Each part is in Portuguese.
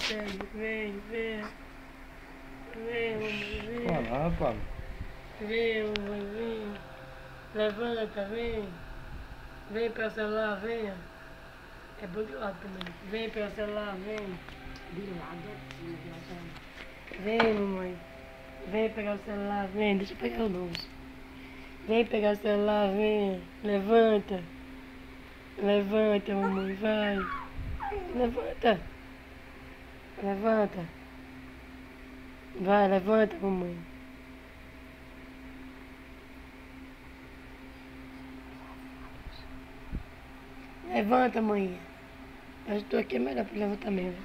Vem, vem. Vem, mamãe, vem. Olha lá, Pablo. Vem, mamãe, vem. Levanta, vem. Vem para o celular, venha. É bom de lado também. Vem para o celular, vem. De lado aqui, viajando. Vem, mamãe. Vem pegar o celular, vem. Deixa eu pegar o novo. Vem pegar o celular, vem. Levanta. Levanta, mamãe, vai. Levanta. Levanta. Vai, levanta, mamãe. Levanta, mãe. Eu estou aqui, é melhor para levantar mesmo.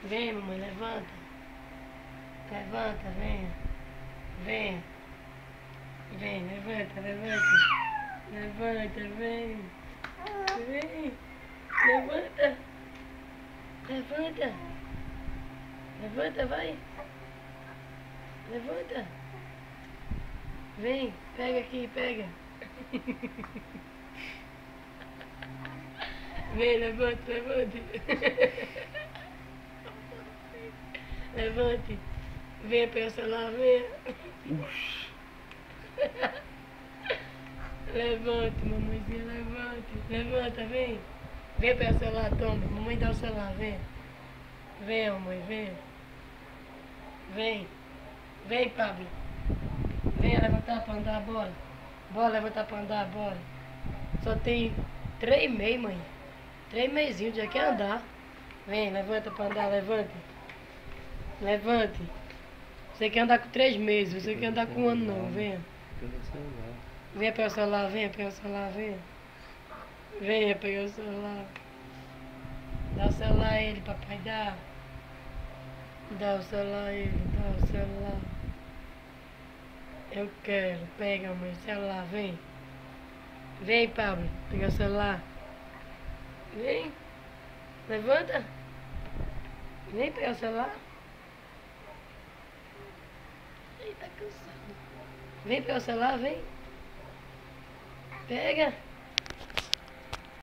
Vem, mamãe, levanta. Levanta, venha. Venha. Vem, levanta, levanta. Levanta, vem. Vem. Levanta. Levanta. Levanta, vai. Levanta. Vem, pega aqui, pega. Vem, levante, levante. Levante. Venha pegar o celular, venha. Levante, mamãezinha, levante. Levanta, vem. Vem pegar o celular, toma. Mamãe dá o celular, vem. Vem, mamãe, vem. Vem. Vem, Pablo. Venha levantar pra andar, bora. Bora levantar pra andar, bora. Só tem 3 meses, mãe. 3 mesinhos, já quer andar. Vem, levanta pra andar, levante. Levante. Você quer andar com 3 meses, você quer andar com 1 ano não, venha. Venha pegar o celular, venha pegar o celular, venha. Venha pegar o celular. Dá o celular a ele, papai, dá. Dá o celular a ele, dá o celular. Eu quero, pega, mãe, o celular, vem. Vem, Pablo, pega o celular. Vem. Levanta. Vem pegar o celular. Ele tá cansado. Vem pegar o celular, vem. Pega.